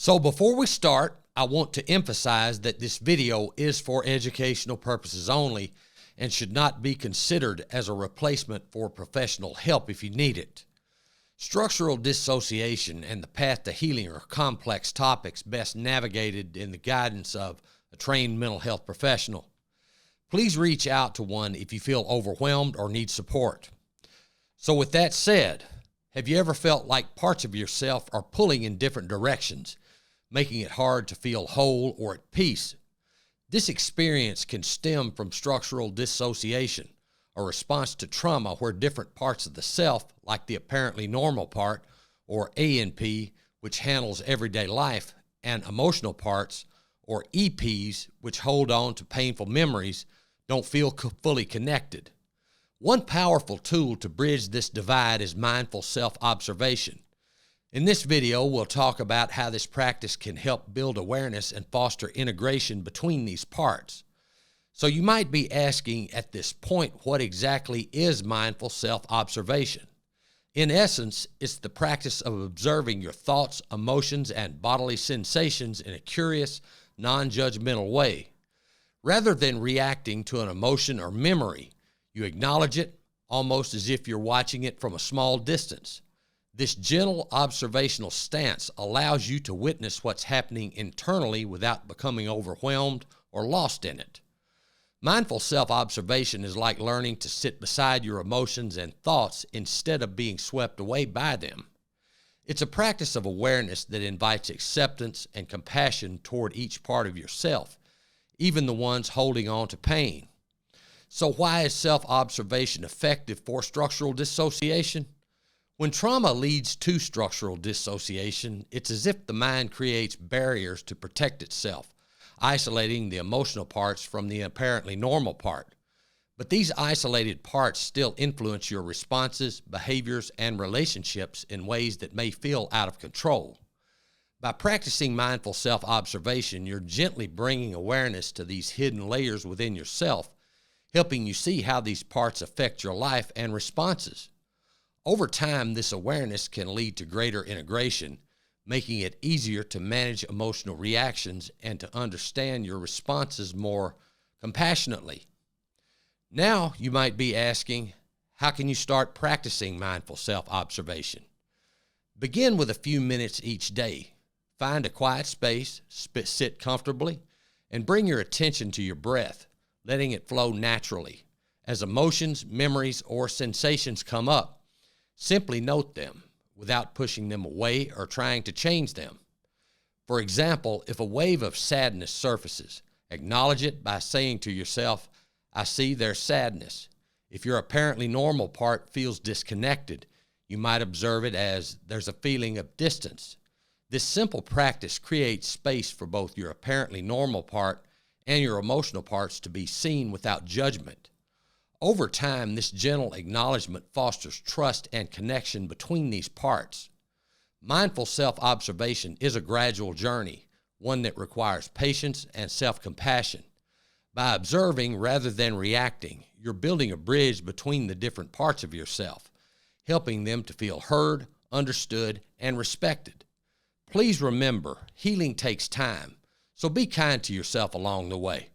So before we start, I want to emphasize that this video is for educational purposes only and should not be considered as a replacement for professional help if you need it. Structural dissociation and the path to healing are complex topics best navigated in the guidance of a trained mental health professional. Please reach out to one if you feel overwhelmed or need support. So with that said, have you ever felt like parts of yourself are pulling in different directions, making it hard to feel whole or at peace? This experience can stem from structural dissociation, a response to trauma where different parts of the self, like the apparently normal part, or ANP, which handles everyday life, and emotional parts, or EPs, which hold on to painful memories, don't feel fully connected. One powerful tool to bridge this divide is mindful self-observation. In this video, we'll talk about how this practice can help build awareness and foster integration between these parts. So you might be asking at this point, what exactly is mindful self-observation? In essence, it's the practice of observing your thoughts, emotions, and bodily sensations in a curious, non-judgmental way. Rather than reacting to an emotion or memory, you acknowledge it almost as if you're watching it from a small distance. This gentle observational stance allows you to witness what's happening internally without becoming overwhelmed or lost in it. Mindful self-observation is like learning to sit beside your emotions and thoughts instead of being swept away by them. It's a practice of awareness that invites acceptance and compassion toward each part of yourself, even the ones holding on to pain. So why is self-observation effective for structural dissociation? When trauma leads to structural dissociation, it's as if the mind creates barriers to protect itself, isolating the emotional parts from the apparently normal part. But these isolated parts still influence your responses, behaviors, and relationships in ways that may feel out of control. By practicing mindful self-observation, you're gently bringing awareness to these hidden layers within yourself, helping you see how these parts affect your life and responses. Over time, this awareness can lead to greater integration, making it easier to manage emotional reactions and to understand your responses more compassionately. Now, you might be asking, how can you start practicing mindful self-observation? Begin with a few minutes each day. Find a quiet space, sit comfortably, and bring your attention to your breath, letting it flow naturally. As emotions, memories, or sensations come up, simply note them without pushing them away or trying to change them. For example, if a wave of sadness surfaces, acknowledge it by saying to yourself, I see there's sadness. If your apparently normal part feels disconnected, you might observe it as there's a feeling of distance. This simple practice creates space for both your apparently normal part and your emotional parts to be seen without judgment. Over time, this gentle acknowledgement fosters trust and connection between these parts. Mindful self-observation is a gradual journey, one that requires patience and self-compassion. By observing rather than reacting, you're building a bridge between the different parts of yourself, helping them to feel heard, understood, and respected. Please remember, healing takes time, so be kind to yourself along the way.